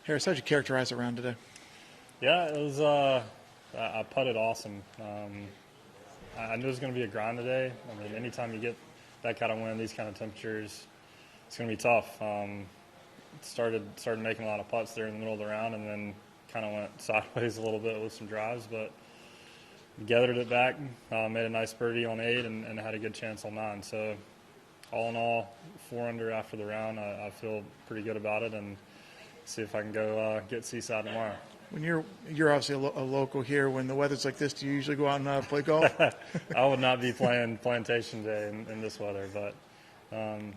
Harris, how'd you characterize the round today? Yeah, it was. I putted awesome. I knew it was going to be a grind today. I mean, anytime you get that kind of wind, these kind of temperatures, it's going to be tough. Started making a lot of putts there in the middle of the round, and then kind of went sideways a little bit with some drives, but gathered it back, made a nice birdie on 8, and had a good chance on 9. So all in all, 4 under after the round. I feel pretty good about it, and see if I can go get Seaside tomorrow. When you're obviously a local here, when the weather's like this, do you usually go out and play golf? I would not be playing Plantation Day in this weather, but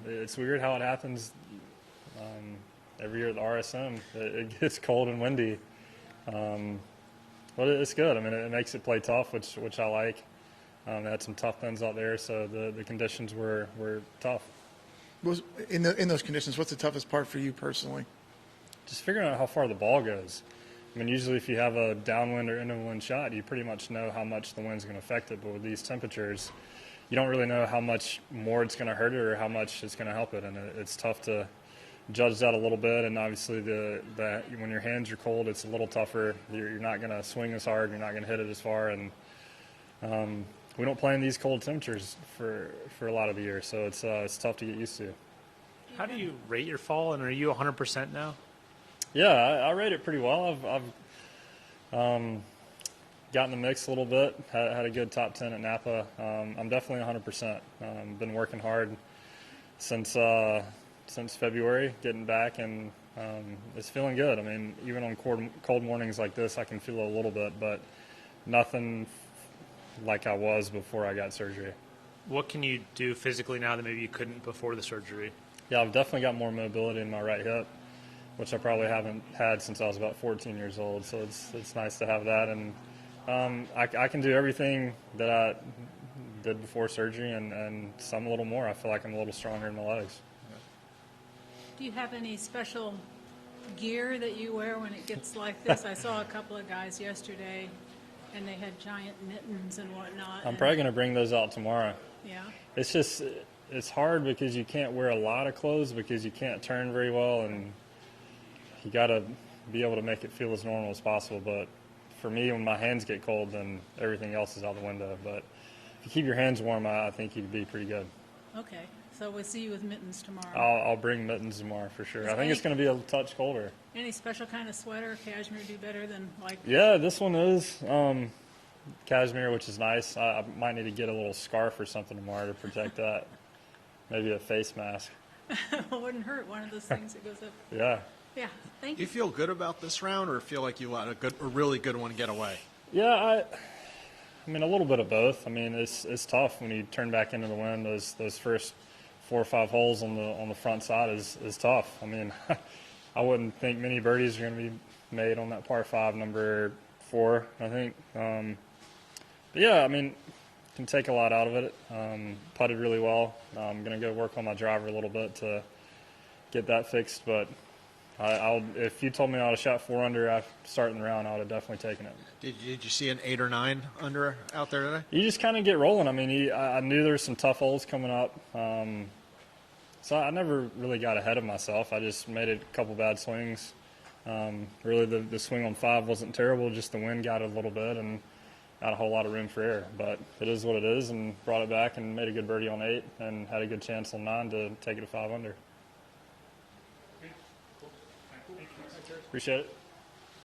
it's weird how it happens every year at the RSM. It gets cold and windy, but it's good. I mean, it makes it play tough, which I like. They had some tough pins out there, so the conditions were tough. In those conditions, what's the toughest part for you personally? Just figuring out how far the ball goes. I mean, usually if you have a downwind or end-of-wind shot, you pretty much know how much the wind's going to affect it. But with these temperatures, you don't really know how much more it's going to hurt it or how much it's going to help it. And it's tough to judge that a little bit. And obviously, when your hands are cold, it's a little tougher. You're not going to swing as hard. You're not going to hit it as far. And we don't play in these cold temperatures for a lot of the year, so it's tough to get used to. How do you rate your fall, and are you 100% now? Yeah, I rate it pretty well. I've gotten the mix a little bit. Had a good top 10 at Napa. I'm definitely 100%. Been working hard since February, getting back, and it's feeling good. I mean, even on cold mornings like this, I can feel it a little bit, but nothing like I was before I got surgery. What can you do physically now that maybe you couldn't before the surgery? Yeah, I've definitely got more mobility in my right hip, which I probably haven't had since I was about 14 years old. So it's nice to have that, and I can do everything that I did before surgery, and some a little more. I feel like I'm a little stronger in my legs. Do you have any special gear that you wear when it gets like this? I saw a couple of guys yesterday, and they had giant mittens and whatnot. I'm probably going to bring those out tomorrow. Yeah. It's hard because you can't wear a lot of clothes because you can't turn very well, and you got to be able to make it feel as normal as possible. But for me, when my hands get cold, then everything else is out the window. But if you keep your hands warm, I think you'd be pretty good. Okay. So we'll see you with mittens tomorrow. I'll bring mittens tomorrow for sure. I think it's going to be a touch colder. Any special kind of sweater, cashmere, do better than like? Yeah, this one is cashmere, which is nice. I might need to get a little scarf or something tomorrow to protect that. Maybe a face mask. It wouldn't hurt. One of those things that goes up. Yeah. Yeah. Thank Do you feel good about this round, or feel like you let a really good one get away? Yeah, I mean, a little bit of both. I mean, it's tough when you turn back into the wind. Those first 4 or 5 holes on the front side is tough. I mean, I wouldn't think many birdies are going to be made on that par 5, number 4, I think. But yeah, I mean, can take a lot out of it. Putted really well. I'm going to go work on my driver a little bit to get that fixed. But if you told me I would have shot 4 under after starting the round, I would have definitely taken it. Did you see an 8 or 9 under out there today? You just kind of get rolling. I mean, I knew there were some tough holes coming up. So I never really got ahead of myself. I just made a couple bad swings. Really, the swing on 5 wasn't terrible. Just the wind got it a little bit and not a whole lot of room for error. But it is what it is, and brought it back and made a good birdie on 8 and had a good chance on 9 to take it to 5 under. Appreciate it.